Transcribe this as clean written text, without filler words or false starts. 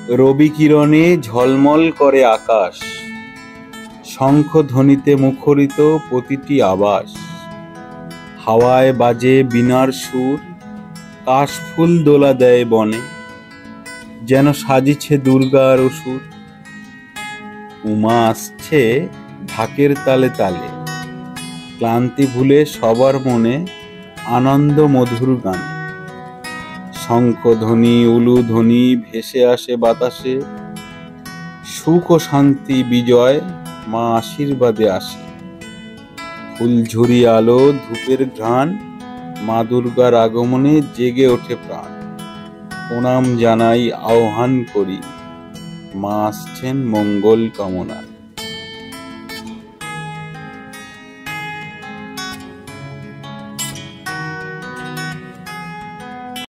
রবি কিরণে ঝলমল করে আকাশ, শঙ্খ ধ্বনিতে মুখরিত প্রতিটি আবাস। হাওয়ায় বাজে বীণার সুর, কাশফুল দোলা দেয় বনে, যেন সাজিছে দুর্গার অসুর। উমা আসছে ঢাকের তালে তালে, ক্লান্তি ভুলে সবার মনে আনন্দ মধুর গানে। শঙ্খধ্বনি উলুধ্বনি ভেসে আসে বাতাসে, সুখ ও শান্তি বিজয় মা আশীর্বাদে আসে। ফুলঝুরি আলো ধূপের ঘ্রাণ, মা দুর্গার আগমনে জেগে ওঠে প্রাণ। প্রণাম জানাই আহ্বান করি, মা আসছেন মঙ্গল কামনায়।